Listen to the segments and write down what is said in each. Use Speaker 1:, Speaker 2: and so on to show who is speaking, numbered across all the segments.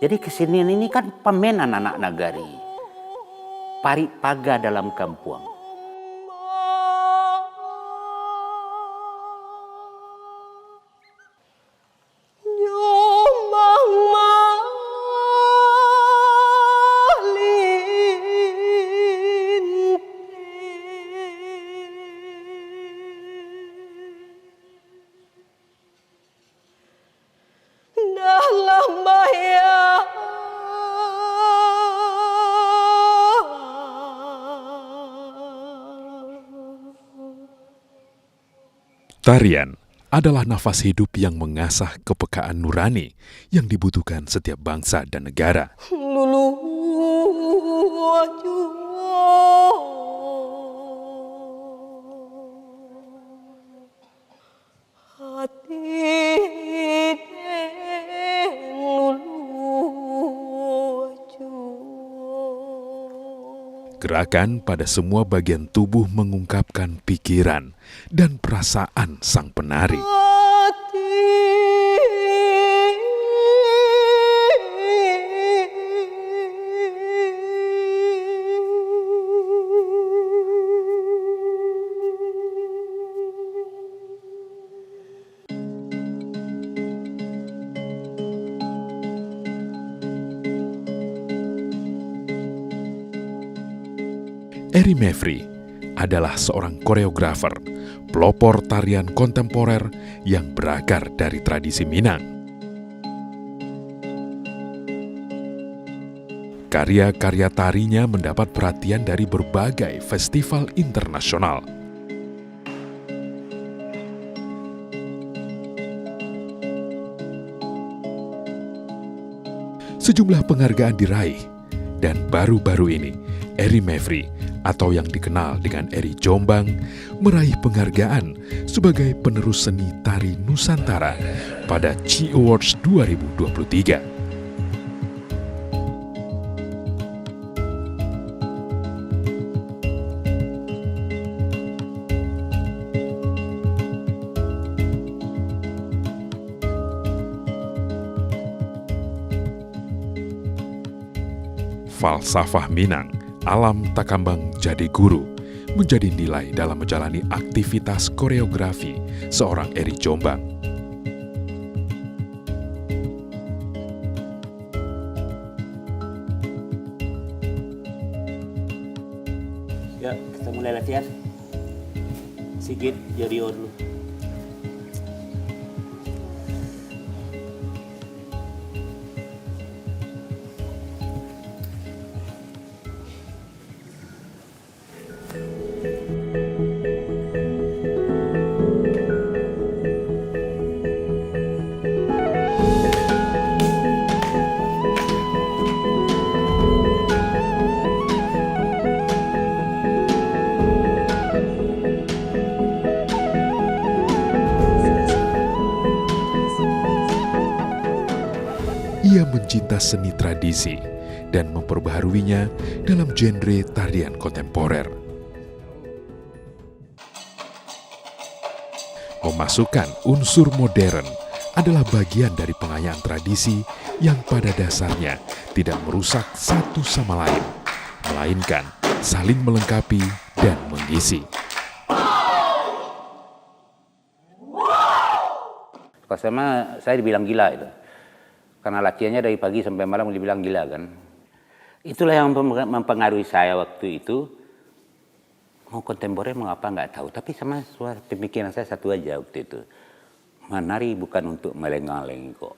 Speaker 1: Jadi kesenian ini kan pamenan anak nagari. Paripaga dalam kampuang.
Speaker 2: Tarian adalah nafas hidup yang mengasah kepekaan nurani yang dibutuhkan setiap bangsa dan negara. Gerakan pada semua bagian tubuh mengungkapkan pikiran dan perasaan sang penari. Eri Mevri adalah seorang koreografer, pelopor tarian kontemporer yang berakar dari tradisi Minang. Karya-karya tarinya mendapat perhatian dari berbagai festival internasional. Sejumlah penghargaan diraih, dan baru-baru ini Eri Mevri atau yang dikenal dengan Eri Jombang meraih penghargaan sebagai penerus seni tari Nusantara pada CI Awards 2023. Falsafah Minang, alam takambang jadi guru, menjadi nilai dalam menjalani aktivitas koreografi seorang Eri Jombang.
Speaker 1: Ya, kita mulai latihan. Sigit jadi dulu.
Speaker 2: Ia mencinta seni tradisi dan memperbaharuinya dalam genre tarian kontemporer. Memasukkan unsur modern adalah bagian dari pengayaan tradisi yang pada dasarnya tidak merusak satu sama lain, melainkan saling melengkapi dan mengisi.
Speaker 1: Kalau saya dibilang gila itu. Karena latihannya dari pagi sampai malam dibilang gila kan. Itulah yang mempengaruhi saya waktu itu. Mau kontemporer mau apa nggak tahu. Tapi sama pemikiran saya satu aja waktu itu. Menari bukan untuk melenggak-lenggok.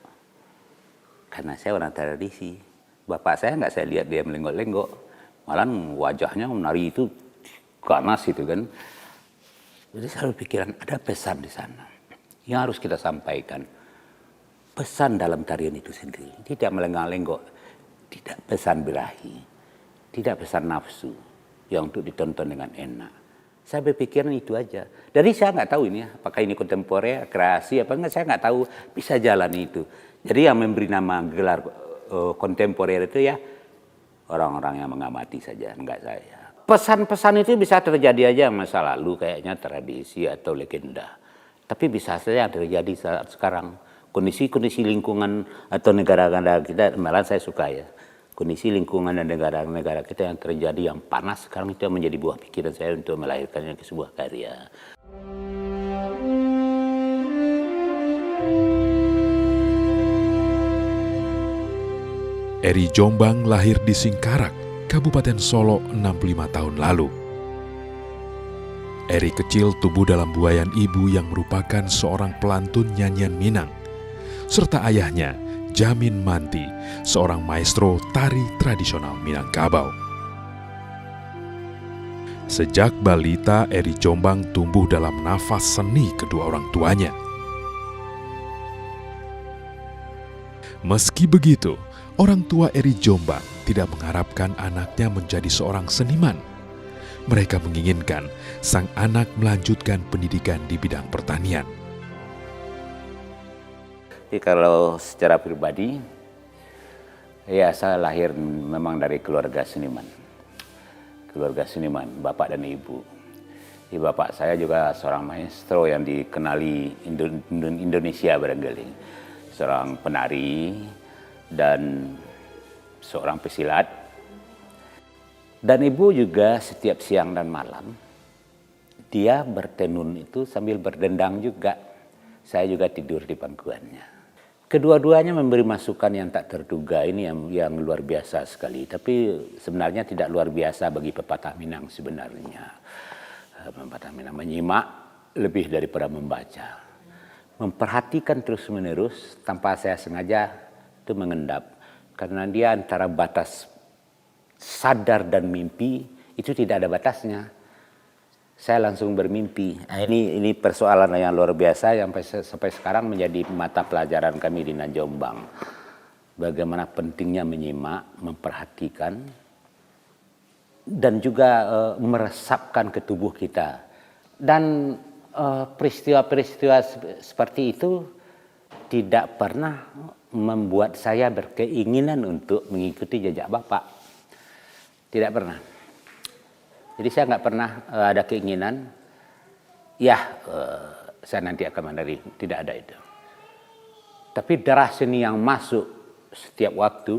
Speaker 1: Karena saya orang tradisi. Bapak saya nggak saya lihat dia melenggok-lenggok. Malah wajahnya menari itu ganas itu kan. Jadi selalu pikiran ada pesan di sana. Yang harus kita sampaikan. Pesan dalam tarian itu sendiri. Tidak melenggak-lenggok. Tidak pesan birahi. Tidak pesan nafsu. Yang untuk ditonton dengan enak. Saya berpikiran itu aja. Jadi saya nggak tahu ini apakah ini kontemporer, kreasi apa enggak. Saya nggak tahu. Bisa jalan itu. Jadi yang memberi nama gelar kontemporer itu ya orang-orang yang mengamati saja. Enggak saya. Pesan-pesan itu bisa terjadi aja masa lalu. Kayaknya tradisi atau legenda. Tapi bisa saja terjadi saat sekarang. kondisi lingkungan atau negara-negara kita, malah saya suka ya. Kondisi lingkungan dan negara-negara kita yang terjadi yang panas sekarang itu yang menjadi buah pikiran saya untuk melahirkannya ke sebuah karya.
Speaker 2: Eri Jombang lahir di Singkarak, Kabupaten Solo 65 tahun lalu. Eri kecil tumbuh dalam buayan ibu yang merupakan seorang pelantun nyanyian Minang, serta ayahnya, Jamin Manti, seorang maestro tari tradisional Minangkabau. Sejak balita, Eri Jombang tumbuh dalam nafas seni kedua orang tuanya. Meski begitu, orang tua Eri Jombang tidak mengharapkan anaknya menjadi seorang seniman. Mereka menginginkan sang anak melanjutkan pendidikan di bidang pertanian.
Speaker 1: Jadi kalau secara pribadi, ya saya lahir memang dari keluarga seniman. Keluarga seniman, bapak dan ibu. Bapak saya juga seorang maestro yang dikenali Indonesia barangkali. Seorang penari dan seorang pesilat. Dan ibu juga setiap siang dan malam, dia bertenun itu sambil berdendang juga. Saya juga tidur di pangkuannya. Kedua-duanya memberi masukan yang tak terduga, ini yang luar biasa sekali. Tapi sebenarnya tidak luar biasa bagi pepatah Minang sebenarnya. Pepatah Minang menyimak lebih daripada membaca. Memperhatikan terus-menerus tanpa saya sengaja itu mengendap. Karena dia antara batas sadar dan mimpi itu tidak ada batasnya. Saya langsung bermimpi. Ini persoalan yang luar biasa yang sampai sekarang menjadi mata pelajaran kami di Jombang. Bagaimana pentingnya menyimak, memperhatikan, dan juga meresapkan ke tubuh kita. Dan peristiwa-peristiwa seperti itu tidak pernah membuat saya berkeinginan untuk mengikuti jejak Bapak. Tidak pernah. Jadi saya nggak pernah ada keinginan, saya nanti akan menari, tidak ada itu. Tapi darah seni yang masuk setiap waktu,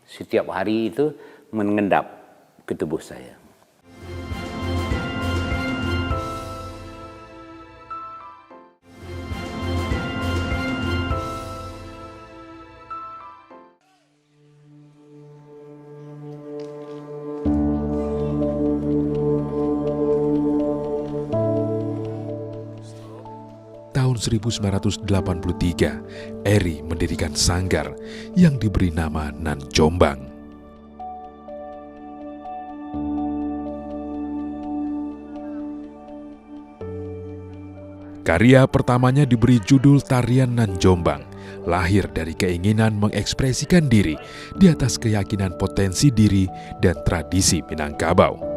Speaker 1: setiap hari itu mengendap ke tubuh saya.
Speaker 2: Tahun 1983, Eri mendirikan sanggar yang diberi nama Nan Jombang. Karya pertamanya diberi judul Tarian Nan Jombang, lahir dari keinginan mengekspresikan diri di atas keyakinan potensi diri dan tradisi Minangkabau.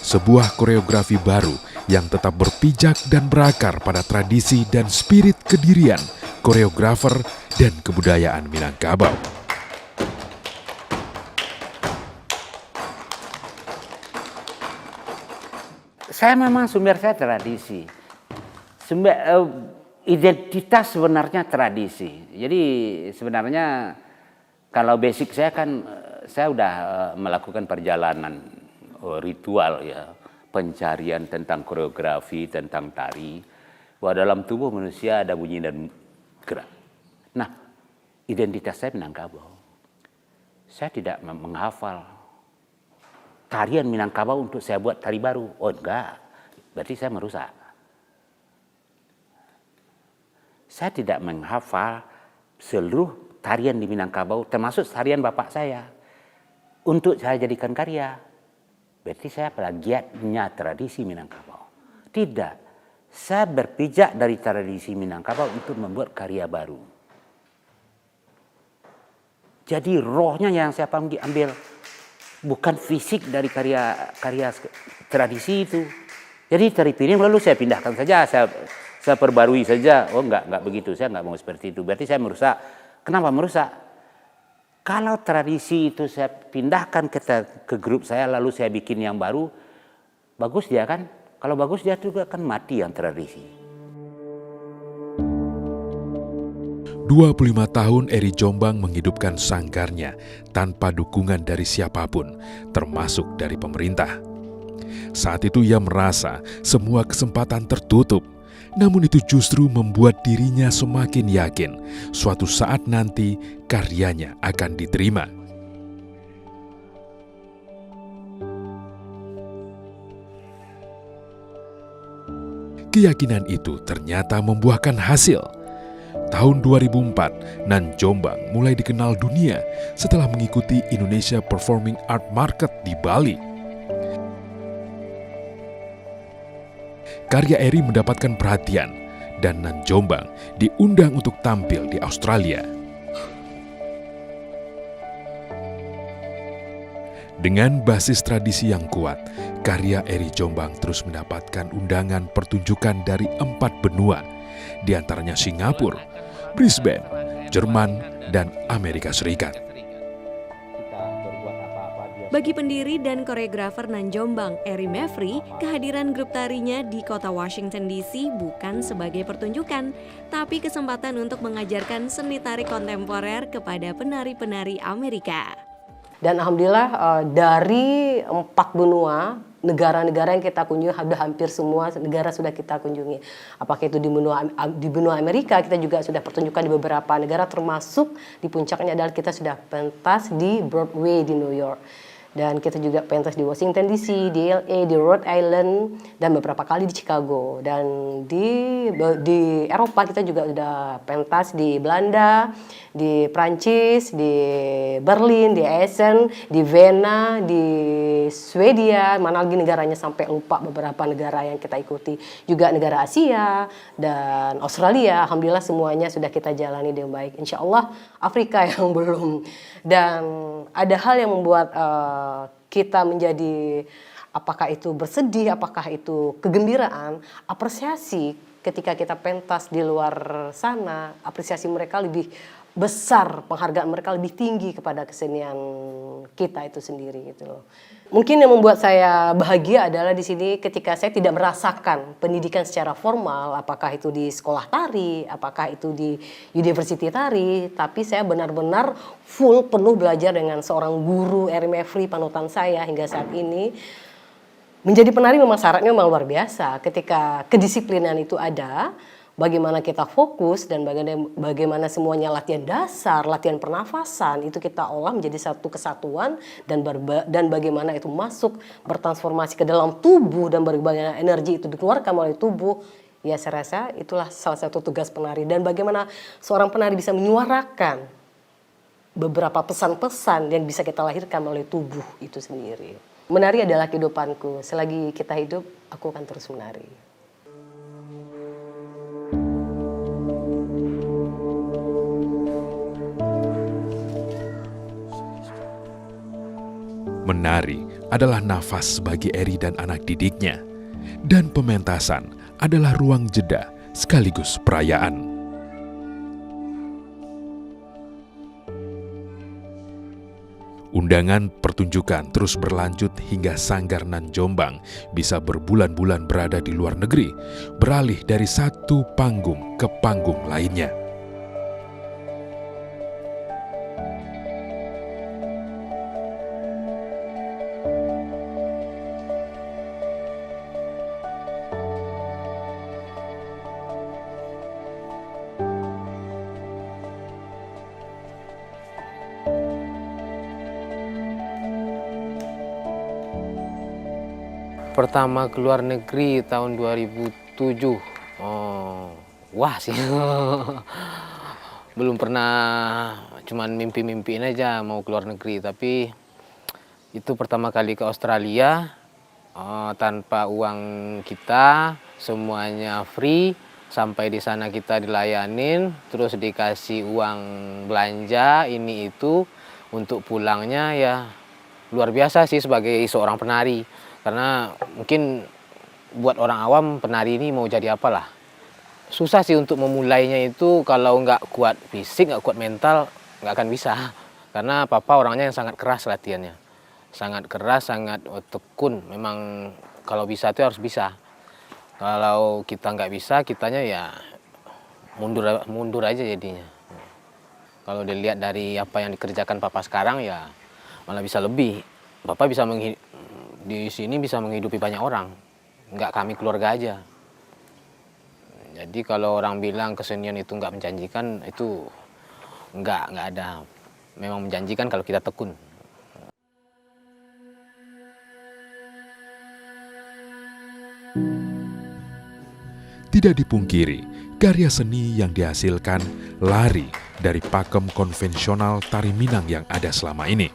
Speaker 2: Sebuah koreografi baru yang tetap berpijak dan berakar pada tradisi dan spirit kedirian, koreografer, dan kebudayaan Minangkabau.
Speaker 1: Saya memang sumber saya tradisi. Identitas sebenarnya tradisi. Jadi sebenarnya kalau basic saya kan, saya udah melakukan perjalanan ritual ya, pencarian tentang koreografi, tentang tari, bahwa dalam tubuh manusia ada bunyi dan gerak. Nah, identitas saya Minangkabau. Saya tidak menghafal tarian Minangkabau untuk saya buat tari baru. Oh enggak, berarti saya merusak. Saya tidak menghafal seluruh tarian di Minangkabau, termasuk tarian bapak saya, untuk saya jadikan karya. Berarti saya plagiatnya tradisi Minangkabau. Tidak, saya berpijak dari tradisi Minangkabau untuk membuat karya baru. Jadi rohnya yang saya ambil, bukan fisik dari karya tradisi itu. Jadi tari piring lalu saya pindahkan saja, saya perbarui saja. Oh enggak begitu, saya enggak mau seperti itu. Berarti saya merusak. Kenapa merusak? Kalau tradisi itu saya pindahkan ke grup saya lalu saya bikin yang baru, bagus dia kan? Kalau bagus dia juga akan mati yang tradisi.
Speaker 2: 25 tahun Eri Jombang menghidupkan sanggarnya tanpa dukungan dari siapapun, termasuk dari pemerintah. Saat itu ia merasa semua kesempatan tertutup, namun itu justru membuat dirinya semakin yakin suatu saat nanti karyanya akan diterima. Keyakinan itu ternyata membuahkan hasil. Tahun 2004, Nan Jombang mulai dikenal dunia setelah mengikuti Indonesia Performing Art Market di Bali. Karya Eri mendapatkan perhatian dan Nan Jombang diundang untuk tampil di Australia. Dengan basis tradisi yang kuat, karya Eri Jombang terus mendapatkan undangan pertunjukan dari 4 benua, di antaranya Singapura, Brisbane, Jerman, dan Amerika Serikat.
Speaker 3: Bagi pendiri dan koreografer Nan Jombang, Eri Mevri, kehadiran grup tarinya di kota Washington DC bukan sebagai pertunjukan, tapi kesempatan untuk mengajarkan seni tari kontemporer kepada penari-penari Amerika.
Speaker 4: Dan alhamdulillah dari 4 benua, negara-negara yang kita kunjungi, hampir semua negara sudah kita kunjungi. Apakah itu di benua Amerika, kita juga sudah pertunjukan di beberapa negara, termasuk di puncaknya adalah kita sudah pentas di Broadway di New York. Dan kita juga pentas di Washington DC, di LA, di Rhode Island, dan beberapa kali di Chicago. Dan di Eropa kita juga sudah pentas di Belanda, di Prancis, di Berlin, di Essen, di Vienna, di Swedia, mana lagi negaranya sampai lupa beberapa negara yang kita ikuti. Juga negara Asia dan Australia, alhamdulillah semuanya sudah kita jalani dengan baik. Insya Allah Afrika yang belum. Dan ada hal yang membuat kita menjadi, apakah itu bersedih, apakah itu kegembiraan, apresiasi ketika kita pentas di luar sana, apresiasi mereka lebih besar, penghargaan mereka lebih tinggi kepada kesenian kita itu sendiri gitu loh. Mungkin yang membuat saya bahagia adalah di sini ketika saya tidak merasakan pendidikan secara formal, apakah itu di sekolah tari, apakah itu di university tari, tapi saya benar-benar full penuh belajar dengan seorang guru Eri Mevri, panutan saya hingga saat ini. Menjadi penari memang syaratnya memang luar biasa. Ketika kedisiplinan itu ada, bagaimana kita fokus dan bagaimana semuanya latihan dasar, latihan pernafasan itu kita olah menjadi satu kesatuan dan bagaimana itu masuk bertransformasi ke dalam tubuh dan bagaimana energi itu dikeluarkan melalui tubuh. Ya saya rasa itulah salah satu tugas penari dan bagaimana seorang penari bisa menyuarakan beberapa pesan-pesan yang bisa kita lahirkan melalui tubuh itu sendiri. Menari adalah kehidupanku. Selagi kita hidup, aku akan terus menari.
Speaker 2: Menari adalah nafas bagi Eri dan anak didiknya, dan pementasan adalah ruang jeda sekaligus perayaan. Undangan pertunjukan terus berlanjut hingga Sanggar Nan Jombang bisa berbulan-bulan berada di luar negeri, beralih dari satu panggung ke panggung lainnya.
Speaker 5: Pertama keluar negeri tahun 2007. Wah sih. Belum pernah, cuman mimpi-mimpiin aja mau keluar negeri. Tapi itu pertama kali ke Australia, tanpa uang kita, semuanya free. Sampai di sana kita dilayanin, terus dikasih uang belanja ini itu. Untuk pulangnya ya luar biasa sih sebagai seorang penari. Karena mungkin buat orang awam penari ini mau jadi apalah. Susah sih untuk memulainya itu kalau nggak kuat fisik, nggak kuat mental, nggak akan bisa. Karena papa orangnya yang sangat keras latihannya. Sangat keras, sangat tekun. Memang kalau bisa itu harus bisa. Kalau kita nggak bisa, kitanya ya mundur aja jadinya. Kalau dilihat dari apa yang dikerjakan papa sekarang ya malah bisa lebih. Papa bisa di sini bisa menghidupi banyak orang. Nggak kami keluarga aja. Jadi kalau orang bilang kesenian itu nggak menjanjikan, itu nggak ada. Memang menjanjikan kalau kita tekun.
Speaker 2: Tidak dipungkiri, karya seni yang dihasilkan lari dari pakem konvensional tari Minang yang ada selama ini.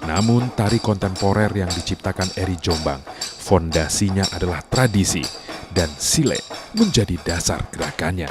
Speaker 2: Namun tari kontemporer yang diciptakan Eri Jombang, fondasinya adalah tradisi dan sile menjadi dasar gerakannya.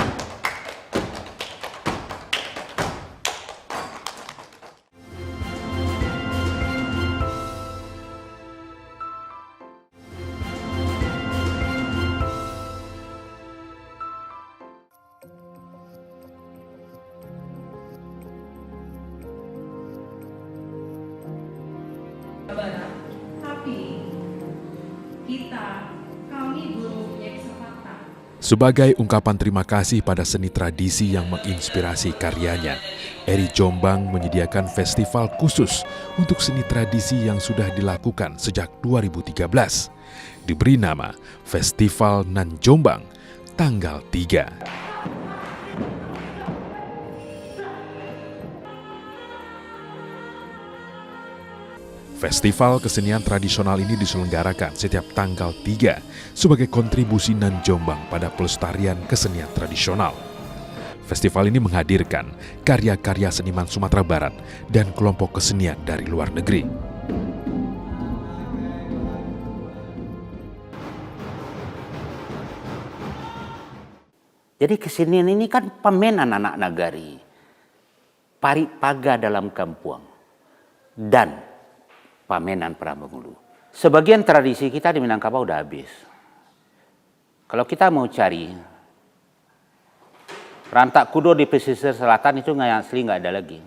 Speaker 6: Barat, tapi kami belum punya kesempatan.
Speaker 2: Sebagai ungkapan terima kasih pada seni tradisi yang menginspirasi karyanya, Eri Jombang menyediakan festival khusus untuk seni tradisi yang sudah dilakukan sejak 2013. Diberi nama Festival Nan Jombang tanggal 3. Festival kesenian tradisional ini diselenggarakan setiap tanggal 3 sebagai kontribusi Nan Jombang pada pelestarian kesenian tradisional. Festival ini menghadirkan karya-karya seniman Sumatera Barat dan kelompok kesenian dari luar negeri.
Speaker 1: Jadi kesenian ini kan pamenan anak nagari, paripaga dalam kampuang, dan pamenan Pramangulu. Sebagian tradisi kita di Minangkabau udah habis. Kalau kita mau cari rantak kudo di pesisir selatan itu nggak asli, nggak ada lagi.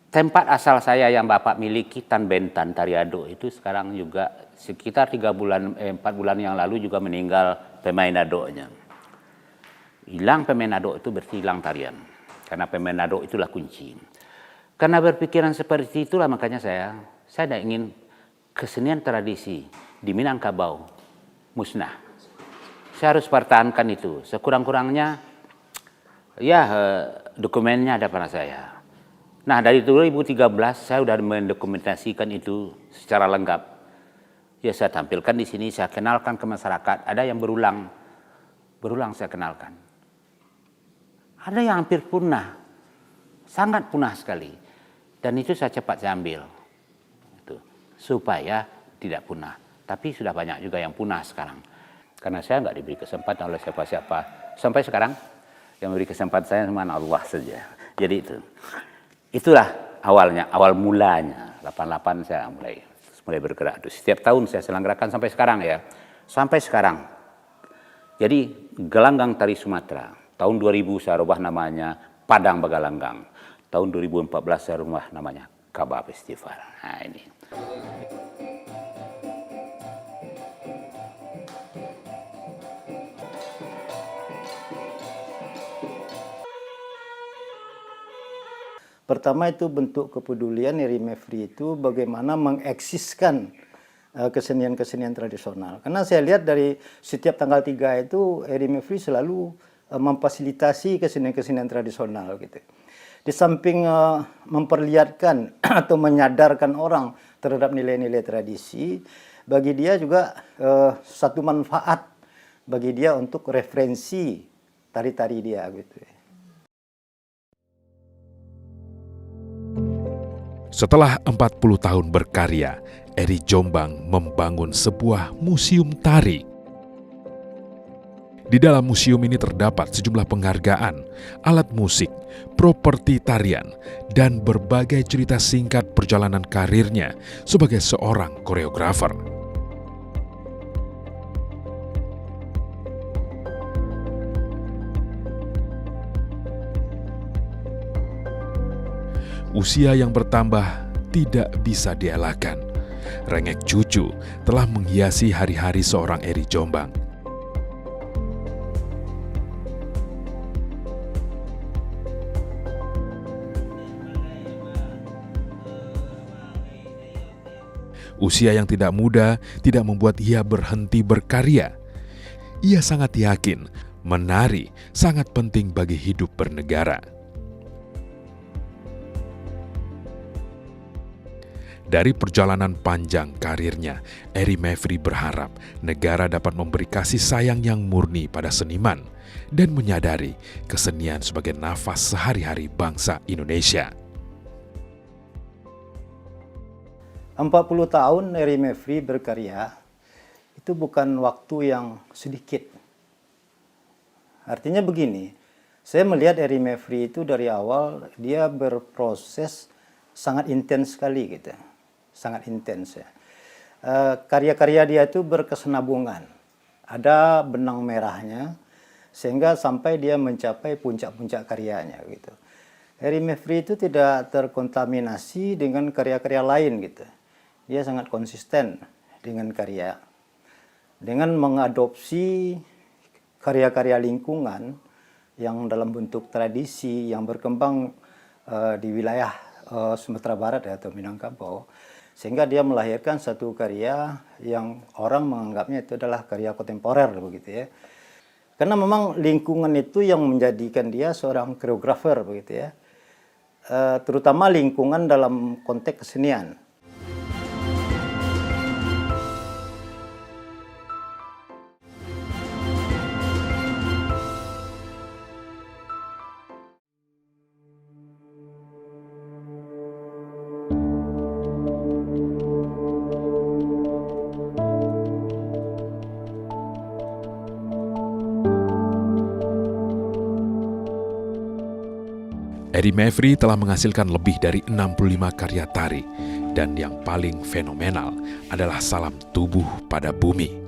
Speaker 1: Tempat asal saya yang Bapak miliki, Tan Bentan Tariado, itu sekarang juga sekitar 4 bulan yang lalu juga meninggal pemain adonya. Hilang pemain ado itu berarti hilang tarian. Karena pemain ado itulah kunci. Karena berpikiran seperti itulah makanya saya tidak ingin kesenian tradisi di Minangkabau musnah. Saya harus pertahankan itu. Sekurang-kurangnya ya dokumennya ada pada saya. Nah dari 2013 saya sudah mendokumentasikan itu secara lengkap. Ya saya tampilkan di sini, saya kenalkan ke masyarakat. Ada yang berulang saya kenalkan. Ada yang hampir punah, sangat punah sekali. Dan itu saya cepat ambil, itu, supaya tidak punah. Tapi sudah banyak juga yang punah sekarang. Karena saya nggak diberi kesempatan oleh siapa-siapa. Sampai sekarang yang memberi kesempatan saya cuma Allah saja. Jadi itulah awalnya, awal mulanya. 88 saya mulai bergerak. Setiap tahun saya selenggarakan sampai sekarang ya. Sampai sekarang. Jadi Gelanggang Tari Sumatera. Tahun 2000 saya rubah namanya Padang Bagalanggang. Tahun 2014 saya rubah namanya Kaba Festival. Nah ini.
Speaker 7: Pertama itu bentuk kepedulian Eri Mevri itu bagaimana mengeksiskan kesenian-kesenian tradisional. Karena saya lihat dari setiap tanggal 3 itu Eri Mevri selalu memfasilitasi kesenian-kesenian tradisional gitu. Di samping memperlihatkan atau menyadarkan orang terhadap nilai-nilai tradisi, bagi dia juga satu manfaat bagi dia untuk referensi tari-tari dia gitu.
Speaker 2: Setelah 40 tahun berkarya, Eri Jombang membangun sebuah museum tari. Di dalam museum ini terdapat sejumlah penghargaan, alat musik, properti tarian, dan berbagai cerita singkat perjalanan karirnya sebagai seorang koreografer. Usia yang bertambah tidak bisa dielakkan. Rengek cucu telah menghiasi hari-hari seorang Eri Jombang. Usia yang tidak muda tidak membuat ia berhenti berkarya. Ia sangat yakin menari sangat penting bagi hidup bernegara. Dari perjalanan panjang karirnya, Eri Mevri berharap negara dapat memberi kasih sayang yang murni pada seniman dan menyadari kesenian sebagai nafas sehari-hari bangsa Indonesia.
Speaker 7: 40 tahun Eri Mevri berkarya itu bukan waktu yang sedikit. Artinya begini, saya melihat Eri Mevri itu dari awal dia berproses sangat intens sekali gitu. Sangat intens ya. Karya-karya dia itu berkesinambungan. Ada benang merahnya sehingga sampai dia mencapai puncak-puncak karyanya gitu. Eri Mevri itu tidak terkontaminasi dengan karya-karya lain gitu. Dia sangat konsisten dengan karya. Dengan mengadopsi karya-karya lingkungan yang dalam bentuk tradisi yang berkembang di wilayah Sumatera Barat atau Minangkabau. Sehingga dia melahirkan satu karya yang orang menganggapnya itu adalah karya kontemporer begitu ya. Karena memang lingkungan itu yang menjadikan dia seorang koreografer begitu ya. Terutama lingkungan dalam konteks kesenian.
Speaker 2: Eri Mevri telah menghasilkan lebih dari 65 karya tari, dan yang paling fenomenal adalah Salam Tubuh pada Bumi.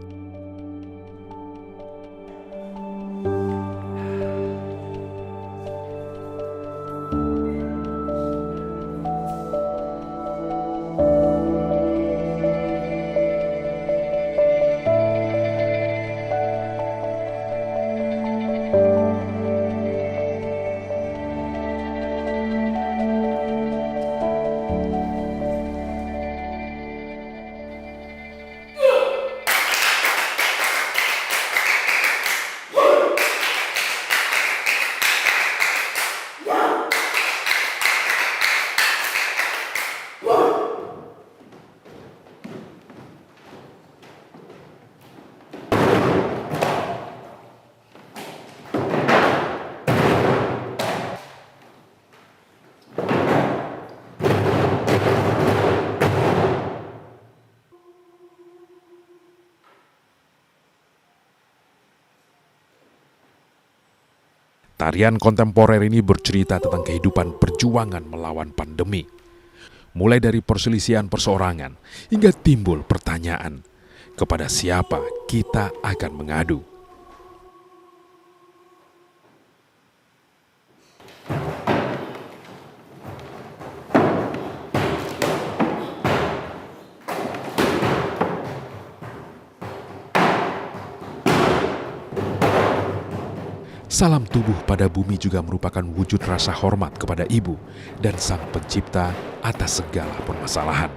Speaker 2: Tarian kontemporer ini bercerita tentang kehidupan perjuangan melawan pandemi. Mulai dari perselisihan perseorangan hingga timbul pertanyaan, kepada siapa kita akan mengadu? Salam Tubuh pada Bumi juga merupakan wujud rasa hormat kepada ibu dan sang pencipta atas segala permasalahan.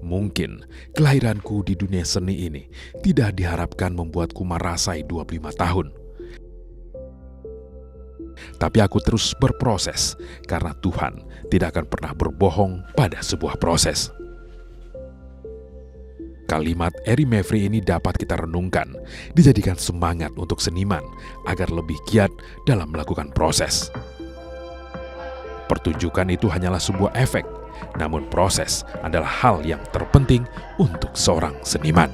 Speaker 2: Mungkin kelahiranku di dunia seni ini tidak diharapkan membuatku merasai 25 tahun. Tapi aku terus berproses karena Tuhan tidak akan pernah berbohong pada sebuah proses. Kalimat Eri Mevri ini dapat kita renungkan, dijadikan semangat untuk seniman agar lebih giat dalam melakukan proses. Pertunjukan itu hanyalah sebuah efek, namun proses adalah hal yang terpenting untuk seorang seniman.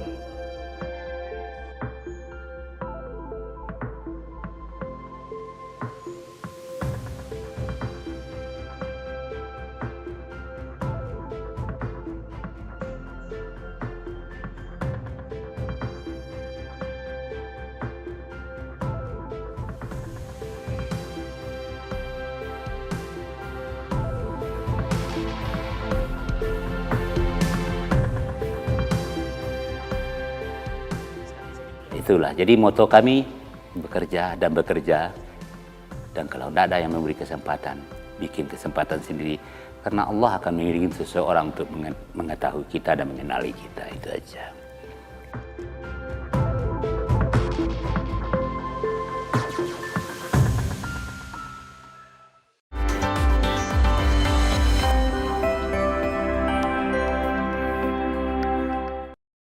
Speaker 1: Itulah, jadi moto kami bekerja dan bekerja. Dan kalau tidak ada yang memberi kesempatan, bikin kesempatan sendiri. Karena Allah akan mengiringi seseorang untuk mengetahui kita dan mengenali kita, itu aja.